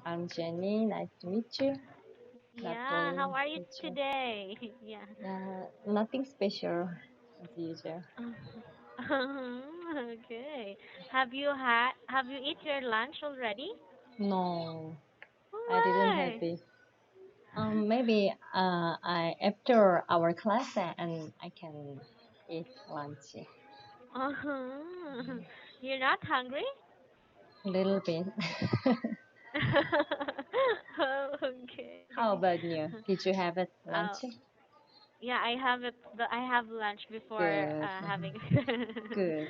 I'm Jenny. Nice to meet you. Yeah, how Natalie, are you meet you. today? Yeah. Nothing special as usual. Okay. Have you eat your lunch already? No, I didn't have Why? it. Maybe I after our class and I can eat lunch Uh-huh. You're not hungry? a little bit. Oh, okay. How about you? Did you have it Uh, lunch? yeah, I have it. I have lunch before Good, having. good.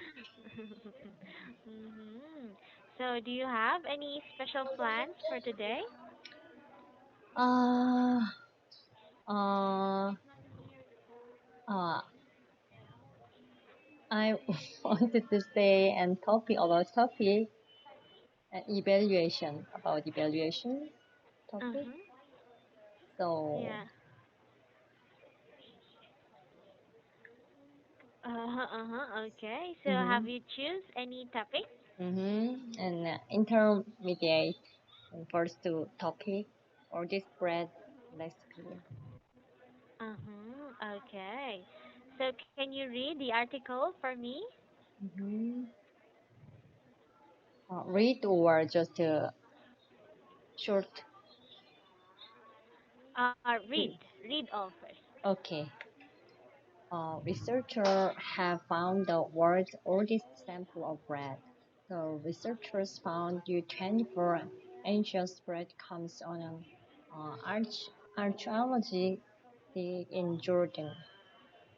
Hmm. So, do you have any special plans for today? Uh, uh, uh, I wanted to say and topic about topic evaluation about evaluation topic. Uh-huh. So, Yeah. Uh-huh, uh-huh. Okay. So have mm-hmm, you choose any topic? and intermediate and first two topic or this spread recipe. Uh-huh. Okay. So can you read the article for me? Mm-hmm. Read or just short. Read. Read all first. Okay. Researchers have found the world's oldest sample of bread. The researchers found U24 ancient bread comes on an archaeology dig in Jordan.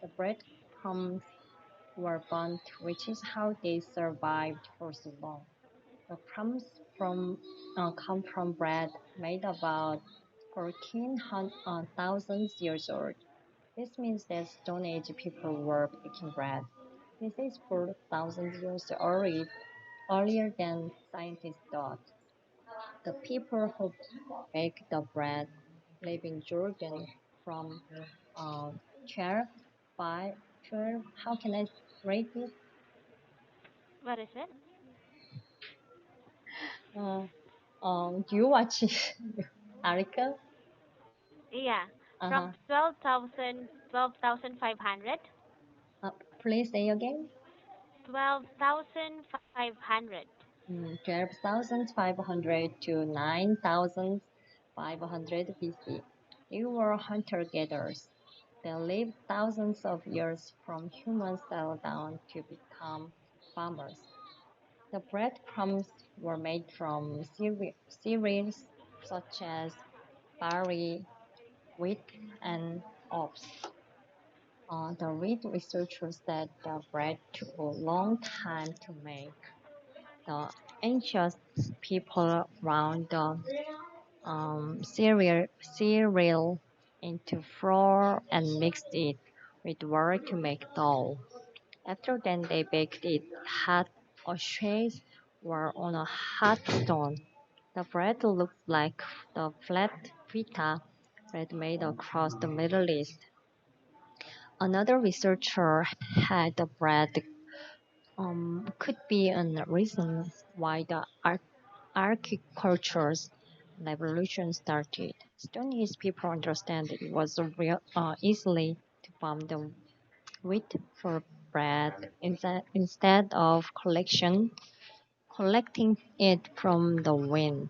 The breadcrumbs were burnt, which is how they survived for so long. The crumbs come from bread made about 14,000 years old. This means that Stone Age people were baking bread. This is 4,000 years earlier than scientists thought. The people who baked the bread live in Jordan from uh, 12 by 12. How can I rate it? What is it? Uh, do you watch article? Yeah. From Uh-huh. 12,500. Uh, Please say again. 12,500. 12,500 to 9,500 BC. They were hunter-gatherers. They lived thousands of years from humans settled down to become farmers. The breadcrumbs were made from cereals such as barley, wheat, and oats. The wheat researchers said the bread took a long time to make. The ancient people ground the cereal into flour and mixed it with water to make dough. After then, they baked it hot or shades or on a hot stone. The bread looked like the flat pita bread made across the Middle East. Another researcher had the bread could be a reason why the agriculture's revolution started. Stone Age people understand it was easily to farm the wheat for bread instead of collecting it from the wind.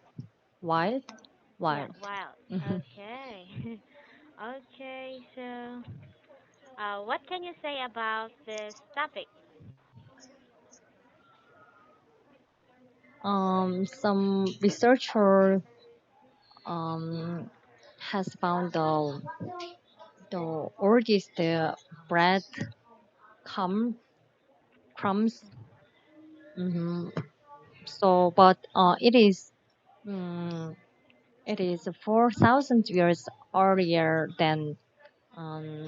Wild, Yeah, wild. wild. Mhm. Okay. Okay, so what can you say about this topic? Some researcher um, has found the oldest bread crumb, crumbs. Mhm. So, but um, it is 4,000 years earlier than um,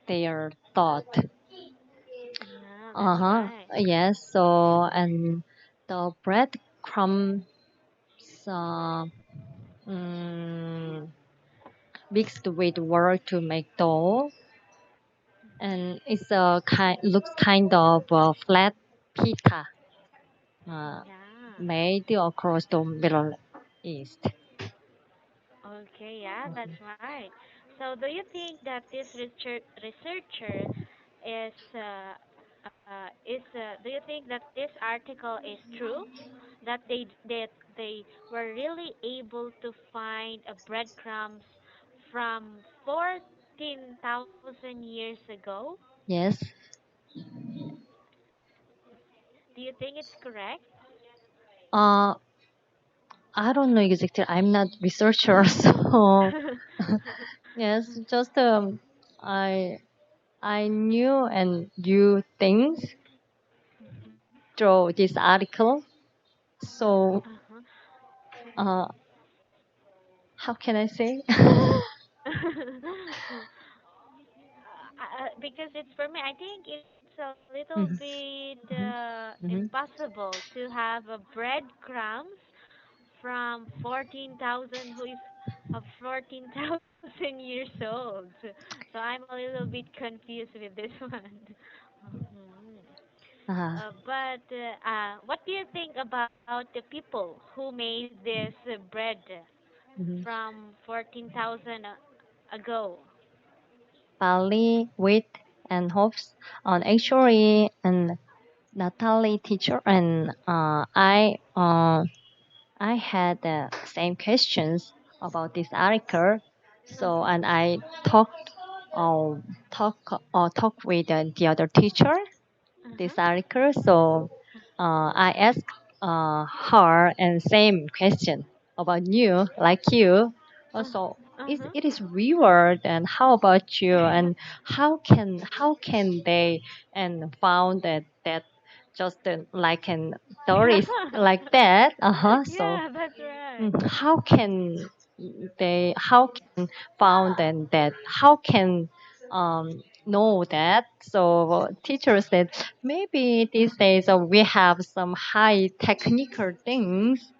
their thought. Yeah, Uh that's huh. right. Yes. So, and the breadcrumbs uh, mm, mixed with water to make dough, and it's a kind looks kind of flat pita uh, Yeah. made across the middle. East. Okay, yeah, that's Mhm. right. So, do you think that this researcher is do you think that this article is true? That they were really able to find a breadcrumbs from 14,000 years ago? Yes. Do you think it's correct? Uh, I don't know exactly. I'm not researcher, so yes, just I I knew and knew things through this article. So Uh-huh. uh, how can I say? Because it's for me, I think it's a little Mhm, bit mhm, mhm. impossible to have a breadcrumbs from 14,000 who is 14,000 years old. So I'm a little bit confused with this one. Mhm. Uh, But what do you think about the people who made this bread mhm. from 14,000 ago? Bali, wheat, and hops. Actually, and Natalie teacher and I had the same questions about this article. So Uh-huh. and I uh, talk with the other teacher Uh-huh. this article. So I asked her and same question about you, like you. Also, Uh-huh. it is weird. And how about you? And how can they and found that just like an stories like that? So Yeah, that's right. how can how can found and that how can know that. So teacher said maybe these days we have some high technical things.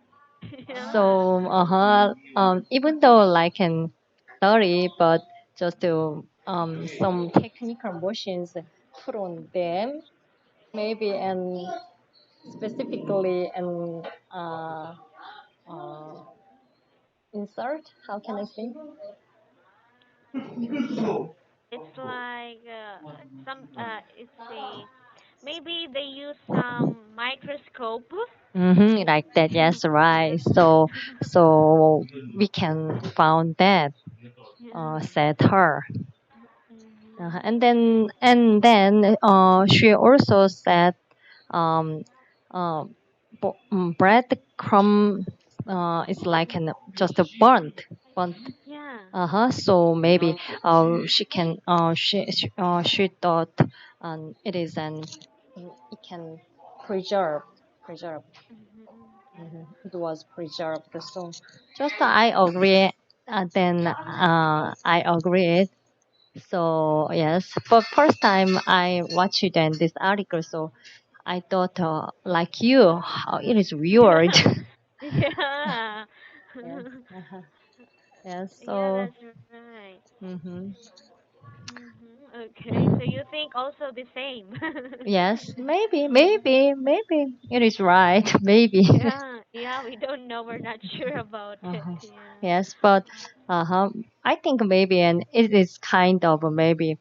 Yeah. So even though like can study but just to some technical machines put on them maybe and specifically and uh, insert, how can I say? It's like it's a maybe they use some microscope. Like that, yes, right. So we can found that, Yeah. said her. Mhm. And then she also said um, uh, breadcrumb is like just a burnt. Yeah. So maybe she thought it is an it can preserve preserve. Mhm. It was preserved. So just I agree. Then I agreed. So yes, for first time I watched then this article. So I thought like you, how it is weird. Yeah. Yes. Yes. Yeah, So. that's right. hmm Okay, so you think also the same? Yes. Maybe it is right. Maybe. Yeah, yeah, we don't know. We're not sure about it. Uh-huh. Yeah. Yes, but I think maybe, and it is kind of maybe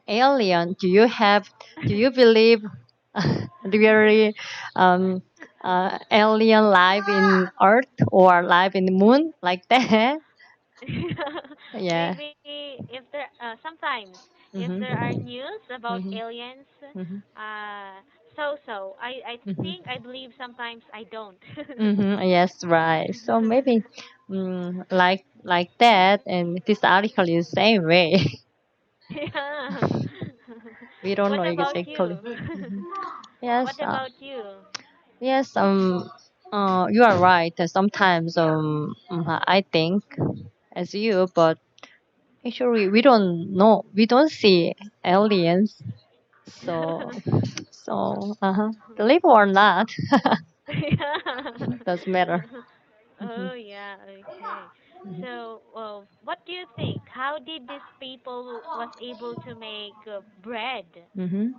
alien. Do you believe really alien live in Earth or live in the moon like that? Yeah. Maybe if there sometimes if there are Mhm. news about Mhm. aliens, Mhm. so I Mhm. think I believe sometimes I don't. Yes, right. So maybe like that, and this article is same way. Yeah. We don't know What about exactly. you? Mhm. What Yes, about you? yes. You are right. Sometimes I think as you, but actually we don't know. We don't see aliens. So believe or not, Yeah. doesn't matter. Oh yeah, okay. So, what do you think? How did these people was able to make bread? Mm-hmm.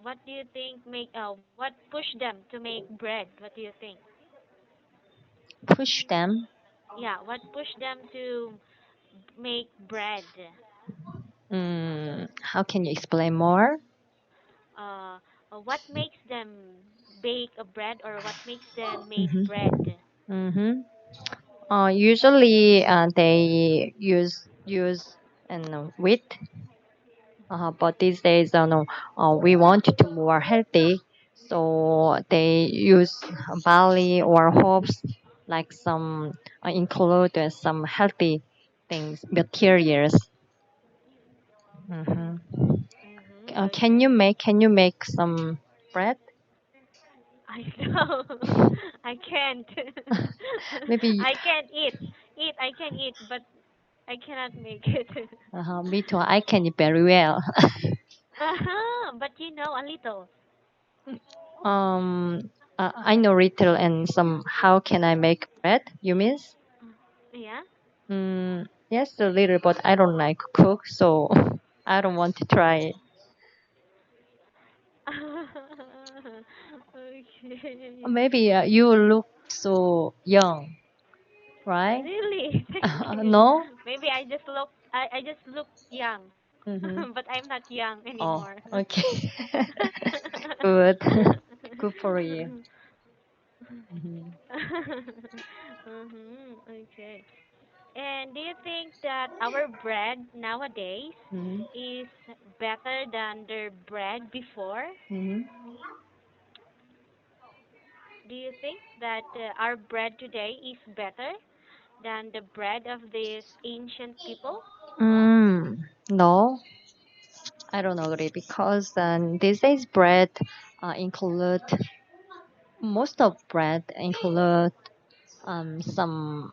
What do you think make what pushed them to make bread? What do you think? push them? Yeah, what pushed them to make bread? How can you explain more? Uh, what makes them bake a bread, or what makes them make Mm-hmm. bread? Mm-hmm. Usually, they use and wheat. But these days, no, we want to more healthy, so they use barley or hops, like some include some healthy things, materials. Hmm. Can you Okay. make some bread? I know. I can't. Maybe. I can't eat. I can eat, but I cannot make it. Me too. I can eat very well. But you know a little. I know little and some. How can I make bread? You mean? Yeah. Yes, a little, but I don't like cook, so I don't want to try it. Okay. Maybe you look so young, right? Really? Thank you. No? Maybe I just look young. Mm-hmm. But I'm not young Oh, anymore. okay. Good. Good for you. Mm-hmm. Okay. And do you think that our bread nowadays Mm-hmm. is better than the bread before? Mm-hmm. Do you think that our bread today is better than the bread of these ancient people? No, I don't agree because these days bread include most of bread include some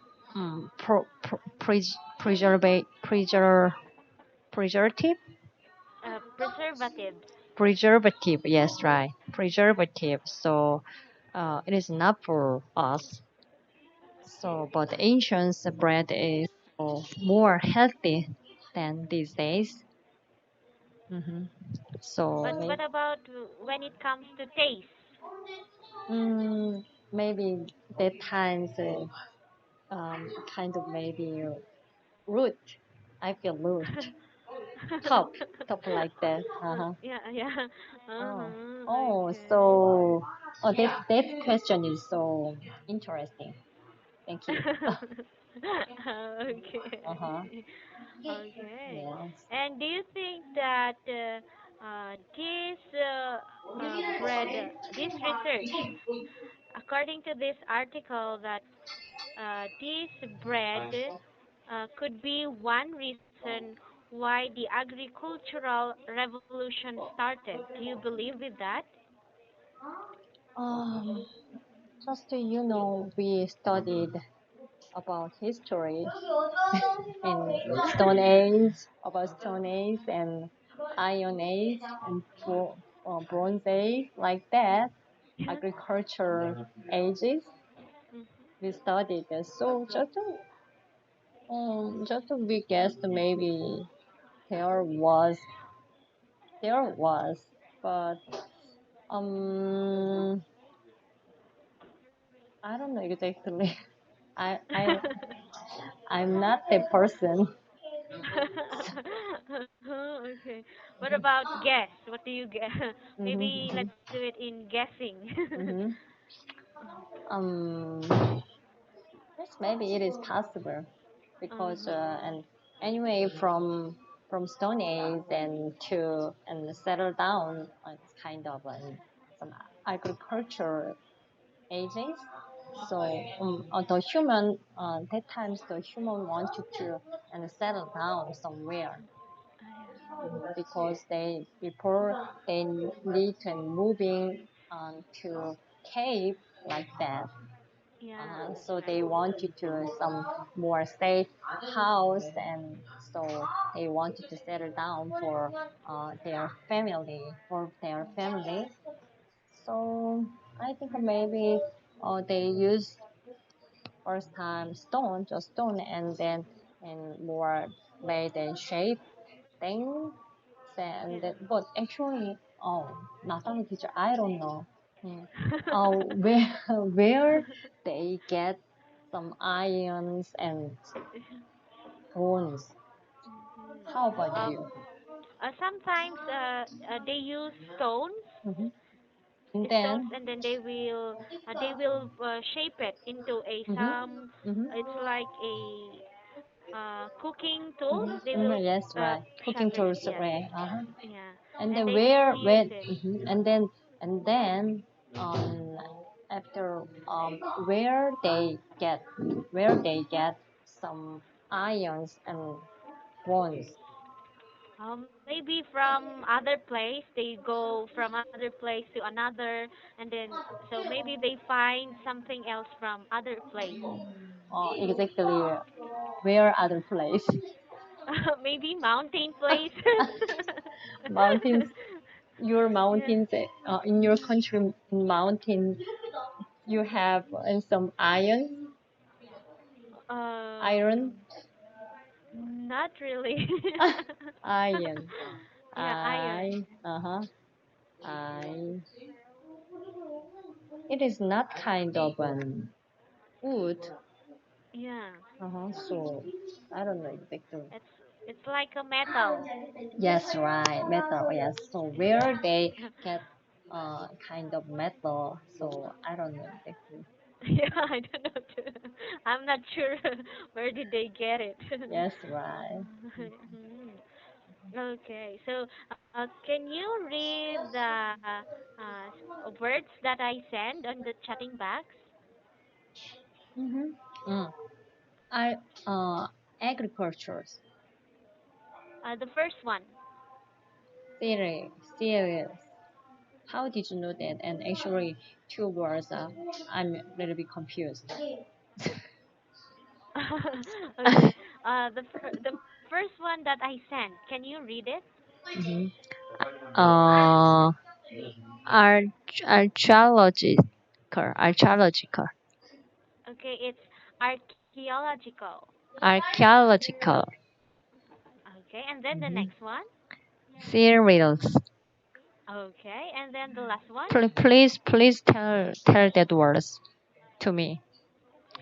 preservative Preservatives. preservative. Yes, right, preservative. So it is not for us. So, but the ancient bread is more healthy than these days. Hmm. So But what about when it comes to taste? mm, maybe that times kind of maybe root. I feel root. Top, top like that. Uh-huh. Yeah, yeah. Oh, Okay. that question is so interesting. Thank you. Uh-huh. Okay. Okay. Yes. And do you think that this bread, this research, according to this article, that this bread could be one reason why the agricultural revolution started. Do you believe with that? Um, just we studied about history in Stone Age, about Stone Age and Iron Age and Bronze Age, like that. Agriculture ages we studied. So just we guessed maybe there was there was, but um I don't know exactly. I I'm not the person. Okay. What about guess? What do you guess? Maybe Hmm. let's do it in guessing. Hmm. Um, yes, maybe it is possible because Uh-huh. and anyway from Stone Age and to and settle down it's kind of some agriculture ages. So the human that times the human wanted to and settle down somewhere because they before they need to moving to cave like that. Yeah, So they right. wanted to some more safe house, and so they wanted to settle down for their family. So I think maybe they use first time stone, just stone, and then and more made and shape thing. And Yeah. that, but actually, not only teacher, I don't know. Hmm. Where where they get. some ions and bones. Mhm. How about Um, you? Sometimes they use Hmm. And then, and then they will shape it into a hmm some. hmm It's like a cooking tool. They will yes, right. Cooking shape it. tools, Yes. right? Uh-huh. Yeah. And And then they will where use when it. and then um after where they get some ions and bonds. Maybe from other place they go from other place to another, and then so maybe they find something else from other place. Exactly where other place. Maybe mountain places. Mountains, your Yeah. mountains, in your country in mountain you have some iron, Um, Not really. iron, Yeah, iron. uh-huh, I, it is not kind of an wood, Yeah. so I don't know exactly. It's it's like a metal. Yes, right, metal, yes. So where they get kind of metal, so I don't know exactly. Yeah, I don't know too. I'm not sure where did they get it. Yes, right. Mhm. Okay, so can you read the words that I send on the chatting box? Mm-hmm. Mm. I agriculture, The first one. cereals. How did you know that? And actually, two words. I'm a little bit confused. Okay. The first one that I sent. Can you read it? Mhm. Uh, archaeological, archaeological, Okay, it's archaeological. archaeological Okay, and then the Mhm. next one. cereals. Okay, and then the last one. Please tell that words to me.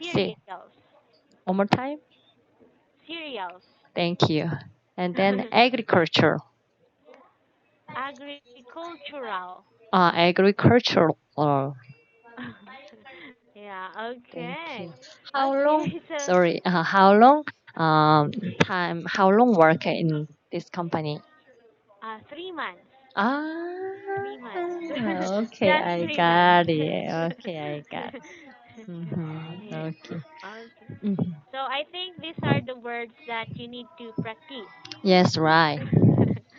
See, Cereals. one more time. Cereals. Thank you. And then agriculture. Agricultural. Agricultural. Yeah, Thank okay. you. How long? Okay, so Sorry. How long? Time. How long work in this company? 3 months. Ah. 3 months. Okay, Just I 3 months. got it. Okay, I got. Yeah. Okay. Okay. Mhm. So I think these are the words that you need to practice. Yes, right.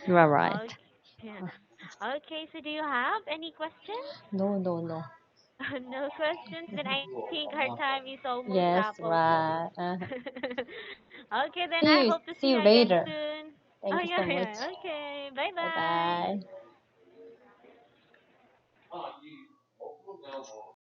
You are right. Okay. Yeah. Okay, so do you have any questions? No, no, no. No questions? Then I think our time is almost Yes, up also. right. Okay, then I hope to See see you you again later. soon. Oh, Thank you so yeah, much. yeah. Okay. Bye Bye bye. bye.